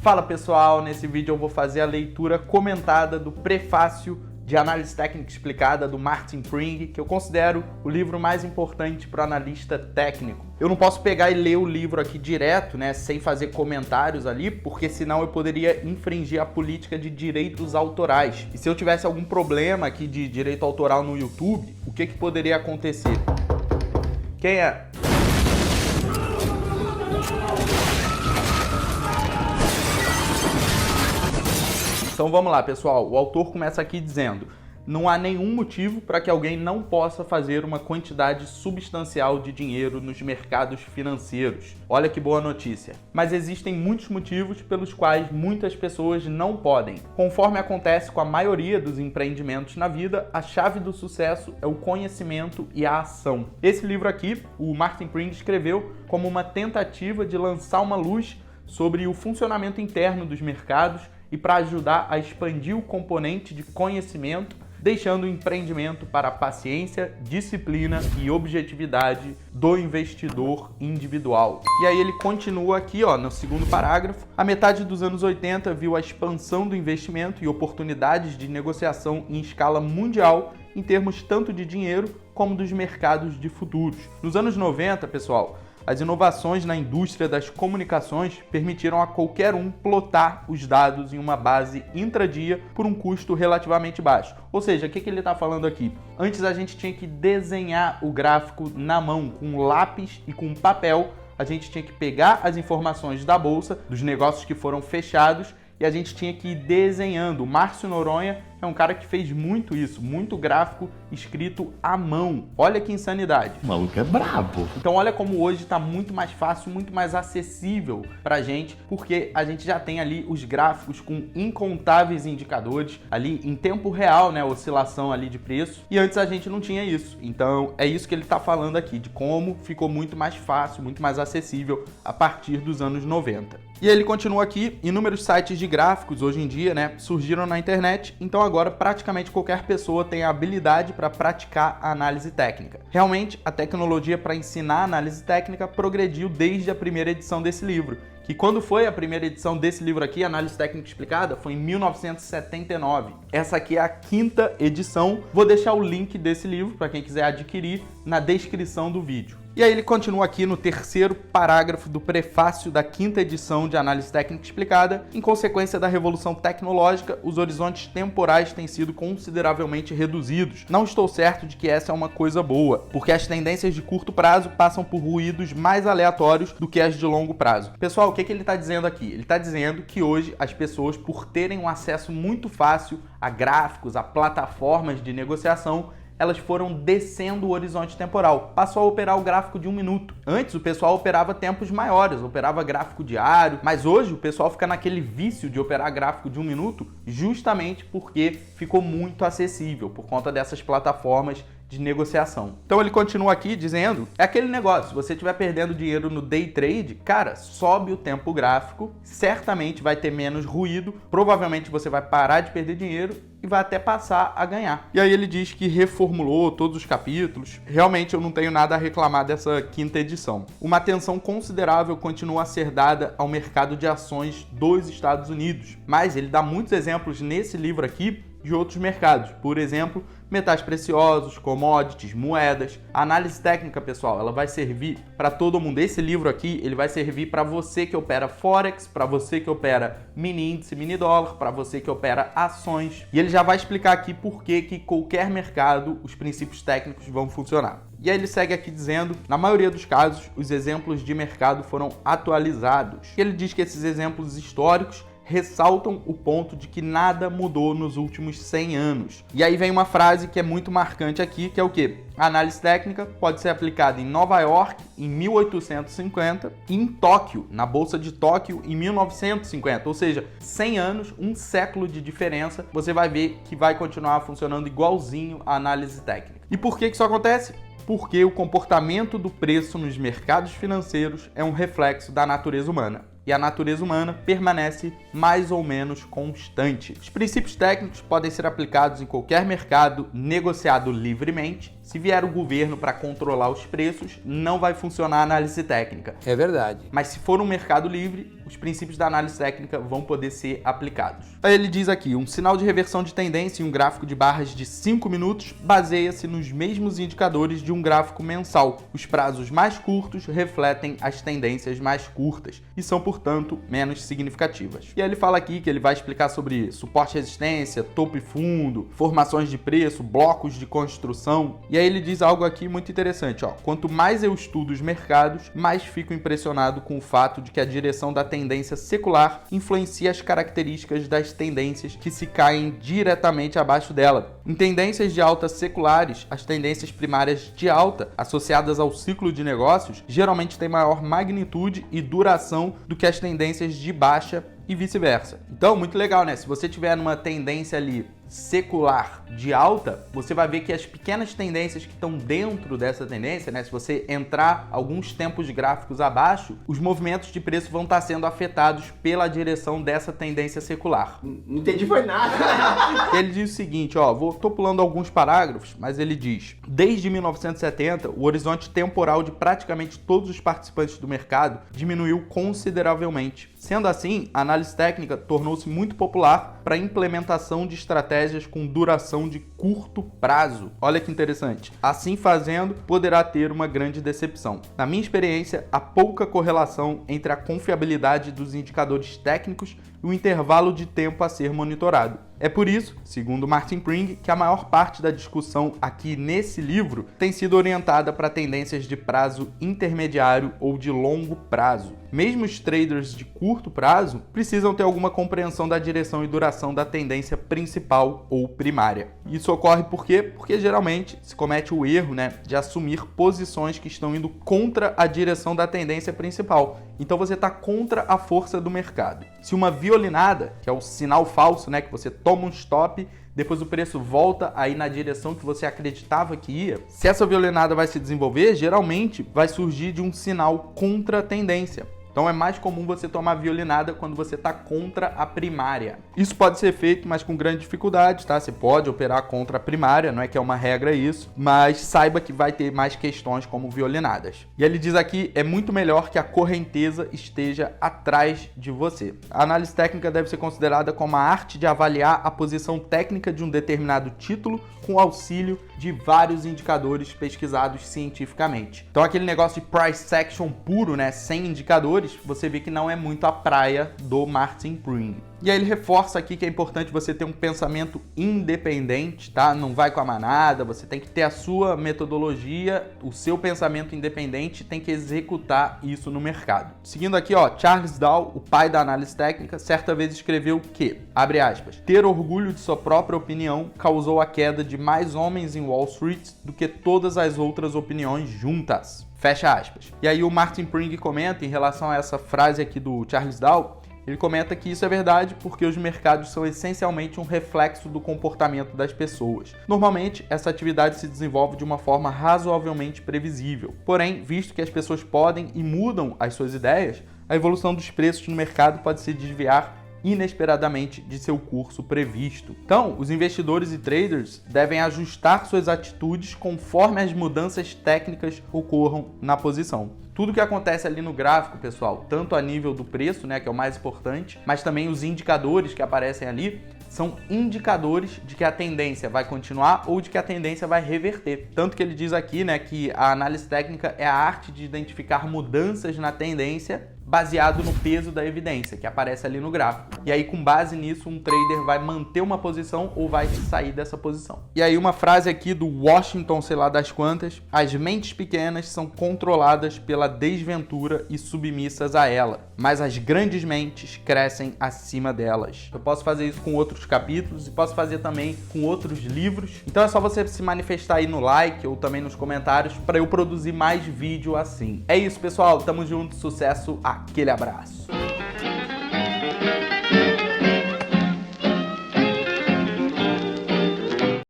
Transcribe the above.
Fala pessoal, nesse vídeo eu vou fazer a leitura comentada do prefácio de Análise Técnica Explicada do Martin Pring, que eu considero o livro mais importante para o analista técnico. Eu não posso pegar e ler o livro aqui direto, sem fazer comentários ali, porque senão eu poderia infringir a política de direitos autorais. E se eu tivesse algum problema aqui de direito autoral no YouTube, o que poderia acontecer? Quem é? Então vamos lá, pessoal. O autor começa aqui dizendo: não há nenhum motivo para que alguém não possa fazer uma quantidade substancial de dinheiro nos mercados financeiros. Olha que boa notícia. Mas existem muitos motivos pelos quais muitas pessoas não podem. Conforme acontece com a maioria dos empreendimentos na vida, a chave do sucesso é o conhecimento e a ação. Esse livro aqui, o Martin Pring escreveu como uma tentativa de lançar uma luz sobre o funcionamento interno dos mercados e para ajudar a expandir o componente de conhecimento, deixando o empreendimento para a paciência, disciplina e objetividade do investidor individual. E aí ele continua aqui, no segundo parágrafo. A metade dos anos 80 viu a expansão do investimento e oportunidades de negociação em escala mundial, em termos tanto de dinheiro como dos mercados de futuros. Nos anos 90, pessoal, as inovações na indústria das comunicações permitiram a qualquer um plotar os dados em uma base intradia por um custo relativamente baixo. Ou seja, o que ele está falando aqui? Antes a gente tinha que desenhar o gráfico na mão com lápis e com papel. A gente tinha que pegar as informações da bolsa, dos negócios que foram fechados, e a gente tinha que ir desenhando. O Márcio Noronha é um cara que fez muito isso, muito gráfico escrito à mão. Olha que insanidade. O maluco é brabo. Então olha como hoje está muito mais fácil, muito mais acessível pra gente, porque a gente já tem ali os gráficos com incontáveis indicadores ali em tempo real, oscilação ali de preço. E antes a gente não tinha isso. Então é isso que ele está falando aqui, de como ficou muito mais fácil, muito mais acessível a partir dos anos 90. E ele continua aqui: inúmeros sites de gráficos hoje em dia, surgiram na internet, então agora praticamente qualquer pessoa tem a habilidade para praticar a análise técnica. Realmente, a tecnologia para ensinar a análise técnica progrediu desde a primeira edição desse livro, que quando foi a primeira edição desse livro aqui, Análise Técnica Explicada, foi em 1979. Essa aqui é a 5ª edição. Vou deixar o link desse livro para quem quiser adquirir na descrição do vídeo. E aí ele continua aqui no terceiro parágrafo do prefácio da 5ª edição de Análise Técnica Explicada. Em consequência da revolução tecnológica, os horizontes temporais têm sido consideravelmente reduzidos. Não estou certo de que essa é uma coisa boa, porque as tendências de curto prazo passam por ruídos mais aleatórios do que as de longo prazo. Pessoal, o que ele está dizendo aqui? Ele está dizendo que hoje as pessoas, por terem um acesso muito fácil a gráficos, a plataformas de negociação, elas foram descendo o horizonte temporal. Passou a operar o gráfico de 1 minuto. Antes o pessoal operava tempos maiores, operava gráfico diário, mas hoje o pessoal fica naquele vício de operar gráfico de 1 minuto justamente porque ficou muito acessível por conta dessas plataformas de negociação. Então ele continua aqui dizendo: é aquele negócio, se você estiver perdendo dinheiro no day trade, cara, sobe o tempo gráfico, certamente vai ter menos ruído, provavelmente você vai parar de perder dinheiro e vai até passar a ganhar. E aí ele diz que reformulou todos os capítulos. Realmente eu não tenho nada a reclamar dessa 5ª edição. Uma atenção considerável continua a ser dada ao mercado de ações dos Estados Unidos, mas ele dá muitos exemplos nesse livro aqui de outros mercados. Por exemplo, metais preciosos, commodities, moedas. A análise técnica, pessoal, ela vai servir para todo mundo. Esse livro aqui, ele vai servir para você que opera Forex, para você que opera mini índice, mini dólar, para você que opera ações. E ele já vai explicar aqui por que qualquer mercado, os princípios técnicos vão funcionar. E aí ele segue aqui dizendo: na maioria dos casos, os exemplos de mercado foram atualizados. E ele diz que esses exemplos históricos ressaltam o ponto de que nada mudou nos últimos 100 anos. E aí vem uma frase que é muito marcante aqui, que é o quê? A análise técnica pode ser aplicada em Nova York em 1850 e em Tóquio, na Bolsa de Tóquio, em 1950. Ou seja, 100 anos, um século de diferença, você vai ver que vai continuar funcionando igualzinho a análise técnica. E por que isso acontece? Porque o comportamento do preço nos mercados financeiros é um reflexo da natureza humana. E a natureza humana permanece mais ou menos constante. Os princípios técnicos podem ser aplicados em qualquer mercado negociado livremente, Se vier o governo para controlar os preços, não vai funcionar a análise técnica. É verdade. Mas se for um mercado livre, os princípios da análise técnica vão poder ser aplicados. Aí ele diz aqui, um sinal de reversão de tendência em um gráfico de barras de 5 minutos baseia-se nos mesmos indicadores de um gráfico mensal. Os prazos mais curtos refletem as tendências mais curtas e são, portanto, menos significativas. E aí ele fala aqui que ele vai explicar sobre suporte e resistência, topo e fundo, formações de preço, blocos de construção. E aí ele diz algo aqui muito interessante, ó. Quanto mais eu estudo os mercados, mais fico impressionado com o fato de que a direção da tendência secular influencia as características das tendências que se caem diretamente abaixo dela. Em tendências de alta seculares, as tendências primárias de alta, associadas ao ciclo de negócios, geralmente têm maior magnitude e duração do que as tendências de baixa e vice-versa. Então, muito legal, né? Se você tiver numa tendência ali secular de alta, você vai ver que as pequenas tendências que estão dentro dessa tendência, né? Se você entrar alguns tempos gráficos abaixo, os movimentos de preço vão estar sendo afetados pela direção dessa tendência secular. Não entendi foi nada. Ele diz o seguinte, ó, tô pulando alguns parágrafos, mas ele diz: desde 1970, o horizonte temporal de praticamente todos os participantes do mercado diminuiu consideravelmente. Sendo assim, a análise técnica tornou-se muito popular para a implementação de estratégias com duração de curto prazo. Olha que interessante. Assim fazendo, poderá ter uma grande decepção. Na minha experiência, há pouca correlação entre a confiabilidade dos indicadores técnicos e o intervalo de tempo a ser monitorado. É por isso, segundo Martin Pring, que a maior parte da discussão aqui nesse livro tem sido orientada para tendências de prazo intermediário ou de longo prazo. Mesmo os traders de curto prazo precisam ter alguma compreensão da direção e duração da tendência principal ou primária. Isso ocorre por quê? Porque geralmente se comete o erro, de assumir posições que estão indo contra a direção da tendência principal. Então você está contra a força do mercado. Se uma violinada, que é o sinal falso, que você toma um stop, depois o preço volta aí na direção que você acreditava que ia, se essa violinada vai se desenvolver, geralmente vai surgir de um sinal contra a tendência. Então é mais comum você tomar violinada quando você está contra a primária. Isso pode ser feito, mas com grande dificuldade, tá? Você pode operar contra a primária, não é que é uma regra isso, mas saiba que vai ter mais questões como violinadas. E ele diz aqui, é muito melhor que a correnteza esteja atrás de você. A análise técnica deve ser considerada como a arte de avaliar a posição técnica de um determinado título com auxílio de vários indicadores pesquisados cientificamente. Então aquele negócio de price action puro, sem indicadores, você vê que não é muito a praia do Martin Pring. E aí ele reforça aqui que é importante você ter um pensamento independente, tá? Não vai com a manada, você tem que ter a sua metodologia, o seu pensamento independente, tem que executar isso no mercado. Seguindo aqui, Charles Dow, o pai da análise técnica, certa vez escreveu que, abre aspas, ter orgulho de sua própria opinião causou a queda de mais homens em Wall Street do que todas as outras opiniões juntas. Fecha aspas. E aí o Martin Pring comenta em relação a essa frase aqui do Charles Dow, ele comenta que isso é verdade porque os mercados são essencialmente um reflexo do comportamento das pessoas. Normalmente, essa atividade se desenvolve de uma forma razoavelmente previsível. Porém, visto que as pessoas podem e mudam as suas ideias, a evolução dos preços no mercado pode se desviar inesperadamente de seu curso previsto. Então, os investidores e traders devem ajustar suas atitudes conforme as mudanças técnicas ocorram na posição. Tudo que acontece ali no gráfico, pessoal, tanto a nível do preço, que é o mais importante, mas também os indicadores que aparecem ali, são indicadores de que a tendência vai continuar ou de que a tendência vai reverter. Tanto que ele diz aqui, que a análise técnica é a arte de identificar mudanças na tendência baseado no peso da evidência, que aparece ali no gráfico. E aí, com base nisso, um trader vai manter uma posição ou vai sair dessa posição. E aí, uma frase aqui do Washington, sei lá das quantas: as mentes pequenas são controladas pela desventura e submissas a ela, mas as grandes mentes crescem acima delas. Eu posso fazer isso com outros capítulos e posso fazer também com outros livros. Então é só você se manifestar aí no like ou também nos comentários para eu produzir mais vídeo assim. É isso, pessoal. Tamo junto. Sucesso. Aquele abraço.